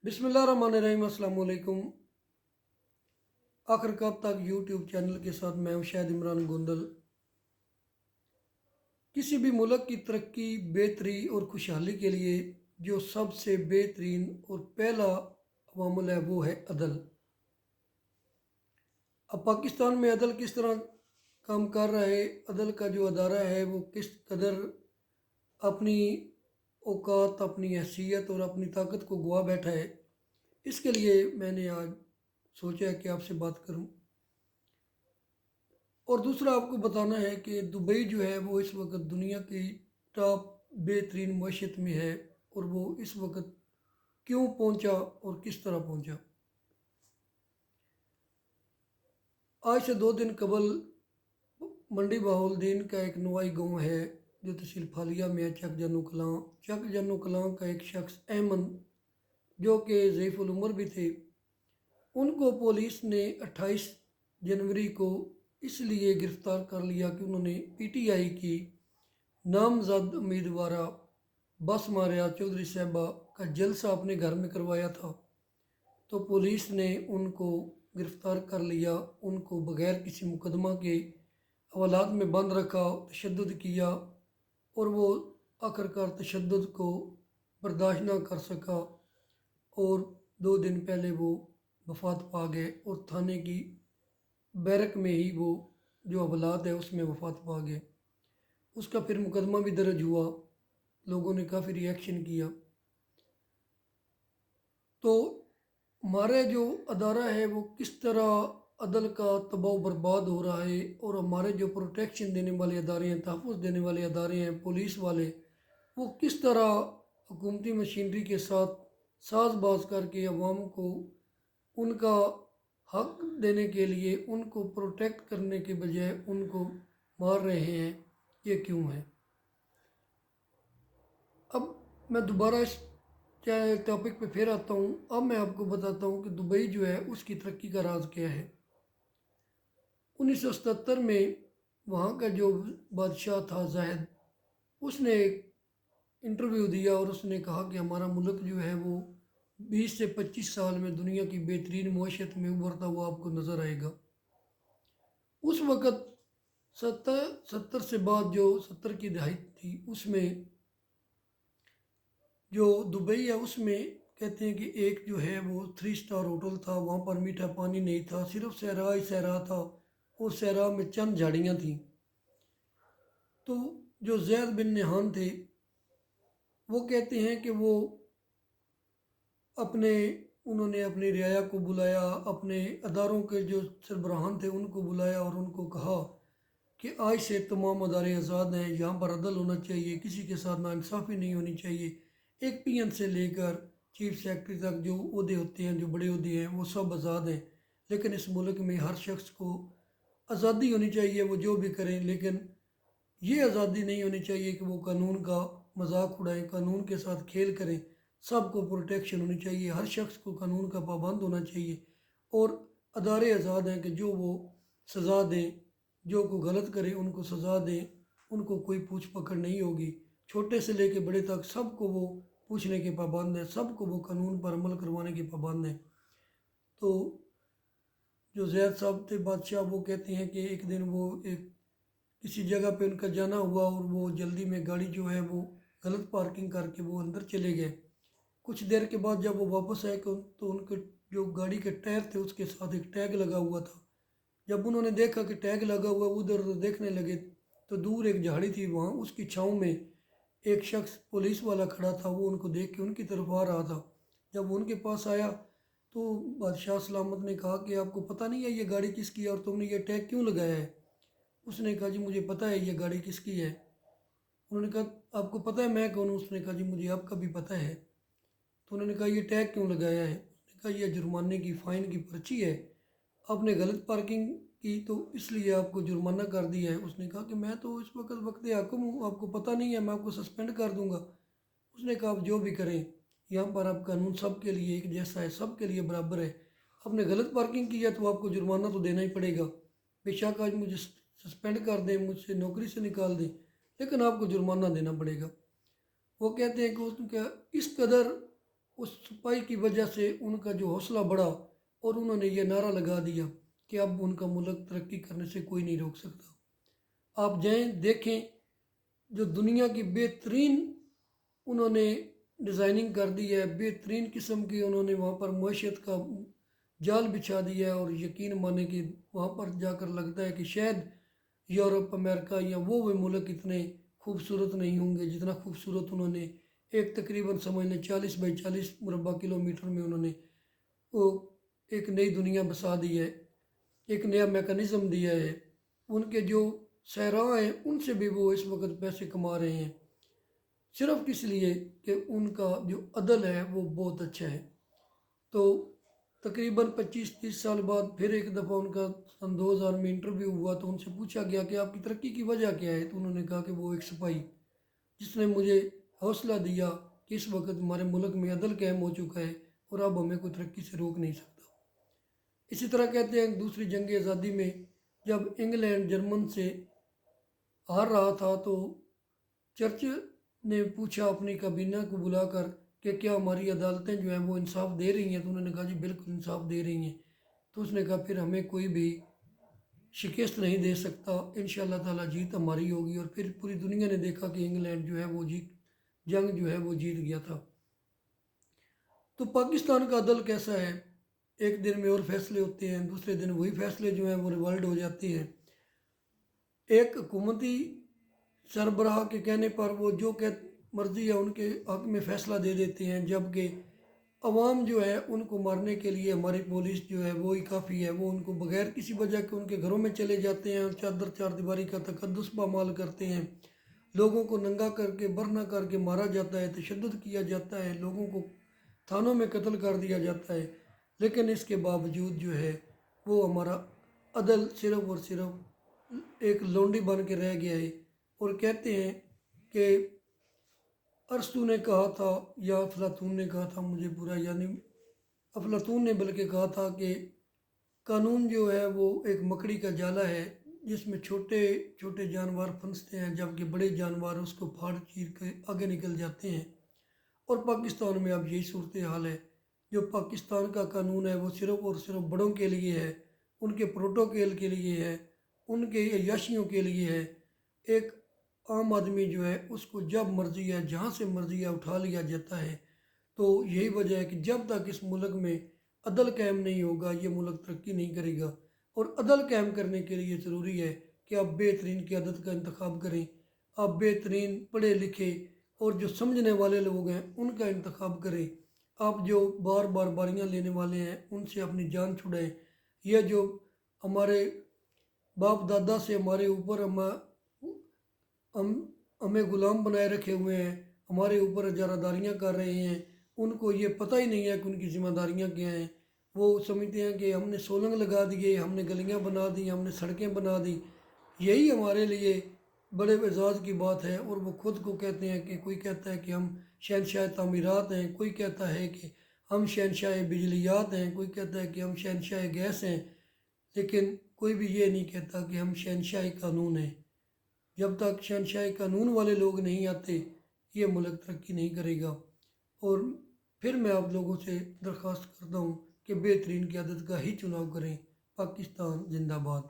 बिस्मिल्लाहिर्रहमानिर्रहीम। अस्सलाम वालेकुम। आखिर कब तक यूट्यूब चैनल के साथ मैं हूं शाहिद इमरान गोंदल। किसी भी मुल्क की तरक्की, बेहतरी और खुशहाली के लिए जो सबसे बेहतरीन और पहला अवामुल है वो है अदल। अब पाकिस्तान में अदल किस तरह काम कर रहा है, अदल का जो अदारा है वो किस कदर अपनी औकात, अपनी हैसियत और अपनी ताकत को गवा बैठा है, इसके लिए मैंने आज सोचा कि आपसे बात करूं। और दूसरा आपको बताना है कि दुबई जो है वो इस वक्त दुनिया की टॉप बेहतरीन मईशत में है, और वो इस वक्त क्यों पहुंचा और किस तरह पहुंचा। आज से 2 दिन कबल मंडी बहाउद्दीन का एक नवाई गांव है जो तहसील फालिया में है, चक जनू कलां का एक शख्स अहमद, जो कि ज़ईफ़ुल उम्र भी थे, उनको पुलिस ने 28 जनवरी को इसलिए गिरफ़्तार कर लिया कि उन्होंने पीटीआई की नामजद उम्मीदवारा बस मारिया चौधरी साहबा का जलसा अपने घर में करवाया था। तो पुलिस ने उनको गिरफ़्तार कर लिया, उनको बग़ैर किसी मुकदमा के हवालात में बंद रखा, तशद्दुद किया, और वो आखिरकार तशद्दुद को बर्दाश्त ना कर सका और 2 दिन पहले वो वफ़ात पा गए, और थाने की बैरक में ही वो जो हवालात है उसमें वफ़ात पा गए। उसका फिर मुकदमा भी दर्ज हुआ, लोगों ने काफ़ी रिएक्शन किया। तो हमारे जो अदारा है वो किस तरह अदल का तबाह बर्बाद हो रहा है, और हमारे जो प्रोटेक्शन देने वाले अदारे हैं, तहफ़्फ़ुज़ देने वाले अदारे हैं, पुलिस वाले, वो किस तरह हुकूमती मशीनरी के साथ साज़बाज़ करके अवाम को उनका हक देने के लिए उनको प्रोटेक्ट करने के बजाय उनको मार रहे हैं, ये क्यों है। अब मैं दोबारा इस टॉपिक पे फिर आता हूँ। अब मैं आपको बताता हूँ कि दुबई जो है उसकी तरक्की का राज क्या है। 1977 में वहाँ का जो बादशाह था जायद, उसने एक इंटरव्यू दिया और उसने कहा कि हमारा मुल्क जो है वो 20 से 25 साल में दुनिया की बेहतरीन मईशत में उभरता हुआ आपको नज़र आएगा। उस वक़्त सत्तर से बाद जो 70 की दहाई थी, उसमें जो दुबई है उसमें कहते हैं कि एक जो है वो 3 स्टार होटल था, वहाँ पर मीठा पानी नहीं था, सिर्फ सहरा ही सहरा था, और सहरा में चंद झाड़ियाँ थीं। तो जो ज़ैद बिन नहान थे वो कहते हैं कि वो अपने उन्होंने अपनी रियाया को बुलाया, अपने अदारों के जो सरबराहान थे उनको बुलाया और उनको कहा कि आज से तमाम अदारे आज़ाद हैं, यहाँ पर अदल होना चाहिए, किसी के साथ नाइंसाफ़ी नहीं होनी चाहिए। एक पीएन से लेकर चीफ सेक्रेटरी तक जो ओहदे होते हैं, जो बड़े ओहदे हैं, वो सब आज़ाद हैं, लेकिन इस मुल्क में हर शख्स को आज़ादी होनी चाहिए, वो जो भी करें, लेकिन ये आज़ादी नहीं होनी चाहिए कि वो कानून का मजाक उड़ाएं, कानून के साथ खेल करें। सबको प्रोटेक्शन होनी चाहिए, हर शख्स को कानून का पाबंद होना चाहिए, और अदारे आज़ाद हैं कि जो वो सज़ा दें, जो को गलत करे उनको सज़ा दें, उनको कोई पूछ पकड़ नहीं होगी। छोटे से लेके बड़े तक सबको वो पूछने के पाबंद हैं, सबको वो कानून पर अमल करवाने के पाबंद हैं। तो जो ज़ैद साहब थे बादशाह, वो कहते हैं कि एक दिन वो एक किसी जगह पे उनका जाना हुआ और वो जल्दी में गाड़ी जो है वो गलत पार्किंग करके वो अंदर चले गए। कुछ देर के बाद जब वो वापस आए तो उनके जो गाड़ी के टायर थे उसके साथ एक टैग लगा हुआ था। जब उन्होंने देखा कि टैग लगा हुआ, उधर उधर देखने लगे तो दूर एक झाड़ी थी, वहाँ उसकी छाँव में एक शख्स पुलिस वाला खड़ा था। वो उनको देख के उनकी तरफ आ रहा था। जब वो उनके पास आया तो बादशाह सलामत ने कहा कि आपको पता नहीं है ये गाड़ी किसकी है और तुमने ये टैग क्यों लगाया है। उसने कहा जी मुझे पता है ये गाड़ी किसकी है। उन्होंने कहा आपको पता है मैं कौन हूँ। उसने कहा जी मुझे आपका भी पता है। तो उन्होंने कहा ये टैग क्यों लगाया है। उसने कहा यह जुर्माने की फ़ाइन की पर्ची है, आपने गलत पार्किंग की तो इसलिए आपको जुर्माना कर दिया है। उसने कहा कि मैं तो इस वक्त वक्त हाकिम हूँ, आपको पता नहीं है, मैं आपको सस्पेंड कर दूंगा। उसने कहा आप जो भी करें, यहाँ पर आप कानून सब के लिए एक जैसा है, सब के लिए बराबर है। आपने गलत पार्किंग की है तो आपको जुर्माना तो देना ही पड़ेगा। बेशक आज मुझे सस्पेंड कर दें, मुझसे नौकरी से निकाल दें, लेकिन आपको जुर्माना देना पड़ेगा। वो कहते हैं कि उसका इस कदर उस सिपाही की वजह से उनका जो हौसला बढ़ा और उन्होंने ये नारा लगा दिया कि अब उनका मुल्क तरक्की करने से कोई नहीं रोक सकता। आप जाएं देखें, जो दुनिया की बेहतरीन उन्होंने डिज़ाइनिंग कर दी है, बेहतरीन किस्म की उन्होंने वहाँ पर मईशत का जाल बिछा दिया है। और यकीन माने कि वहाँ पर जाकर लगता है कि शायद यूरोप, अमेरिका या वो भी मुल्क इतने खूबसूरत नहीं होंगे जितना खूबसूरत उन्होंने एक तकरीबन समझ लें 40 बाई 40 मुरबा किलोमीटर में उन्होंने वो एक नई दुनिया बसा दी है, एक नया मैकेनिज़्म दिया है। उनके जो सहरा हैं उनसे भी वो इस वक्त पैसे कमा रहे हैं, सिर्फ इसलिए कि उनका जो अदल है वो बहुत अच्छा है। तो तकरीबन 25-30 साल बाद फिर एक दफ़ा उनका सन 2000 में इंटरव्यू हुआ तो उनसे पूछा गया कि आपकी तरक्की की वजह क्या है। तो उन्होंने कहा कि वो एक सिपाही जिसने मुझे हौसला दिया कि इस वक्त हमारे मुल्क में अदल कायम हो चुका है और अब हमें कोई तरक्की से रोक नहीं सकता। इसी तरह कहते हैं दूसरी जंग आज़ादी में जब इंग्लैंड जर्मन से हार रहा था तो चर्च ने पूछा अपनी काबीना को बुलाकर कि क्या हमारी अदालतें जो हैं वो इंसाफ दे रही हैं। तो उन्होंने कहा जी बिल्कुल इंसाफ दे रही हैं। तो उसने कहा फिर हमें कोई भी शिकस्त नहीं दे सकता, इंशाअल्लाह ताला जीत हमारी होगी। और फिर पूरी दुनिया ने देखा कि इंग्लैंड जो है वो जंग जो है वो जीत गया था। तो पाकिस्तान का अदल कैसा है, एक दिन में और फैसले होते हैं, दूसरे दिन वही फैसले जो हैं वो रिवर्ल्ड हो जाते हैं। एक हुकूमती सरबराह के कहने पर वो जो मर्जी है उनके हक में फ़ैसला दे देते हैं, जबकि अवाम जो है उनको मारने के लिए हमारी पुलिस जो है वो ही काफ़ी है। वो उनको बगैर किसी वजह के उनके घरों में चले जाते हैं और चादर चारदीवारी का तकद्दुस पामाल करते हैं। लोगों को नंगा करके बरना करके मारा जाता है, तशद्दुद किया जाता है, लोगों को थानों में कत्ल कर दिया जाता है। लेकिन इसके बावजूद जो है वो हमारा अदल सिर्फ और सिर्फ एक लौंडी बन के रह गया है। और कहते हैं कि अरस्तू ने कहा था या अफलातून ने कहा था, मुझे पूरा यानी अफलातून ने बल्कि कहा था कि कानून जो है वो एक मकड़ी का जाला है जिसमें छोटे छोटे जानवर फंसते हैं जबकि बड़े जानवर उसको फाड़ चीर के आगे निकल जाते हैं। और पाकिस्तान में अब यही सूरत हाल है। जो पाकिस्तान का कानून है वो सिर्फ़ और सिर्फ बड़ों के लिए है, उनके प्रोटोकॉल के लिए है, उनके अय्याशियों के लिए है। एक आम आदमी जो है उसको जब मर्जी है जहाँ से मर्जी है उठा लिया जाता है। तो यही वजह है कि जब तक इस मुल्क में अदल कायम नहीं होगा ये मुल्क तरक्की नहीं करेगा। और अदल कायम करने के लिए ज़रूरी है कि आप बेहतरीन क़यादत का इंतखाब करें, आप बेहतरीन पढ़े लिखे और जो समझने वाले लोग हैं उनका इंतखाब करें। आप जो बार बार बारियाँ लेने वाले हैं उनसे अपनी जान छुड़ाएं। यह जो हमारे बाप दादा से हमारे ऊपर हम हमें ग़ुलाम बनाए रखे हुए हैं, हमारे ऊपर इजारादारियाँ कर रहे हैं, उनको ये पता ही नहीं है कि उनकी ज़िम्मेदारियाँ क्या हैं। वो समझते हैं कि हमने सोलंग लगा दिए, हमने गलियाँ बना दी, हमने सड़कें बना दी, यही हमारे लिए बड़े एजाज़ की बात है। और वो ख़ुद को कहते हैं कि कोई कहता है कि हम शहनशाह तामीरात हैं, कोई कहता है कि हम शहनशाह बिजलियात हैं, कोई कहता है कि हम शहनशाह गैस हैं, लेकिन कोई भी ये नहीं कहता कि हम शहनशाह कानून हैं। जब तक शहनशाह कानून वाले लोग नहीं आते ये मुल्क तरक्की नहीं करेगा। और फिर मैं आप लोगों से दरख्वास्त करता हूँ कि बेहतरीन क़यादत का ही चुनाव करें। पाकिस्तान जिंदाबाद।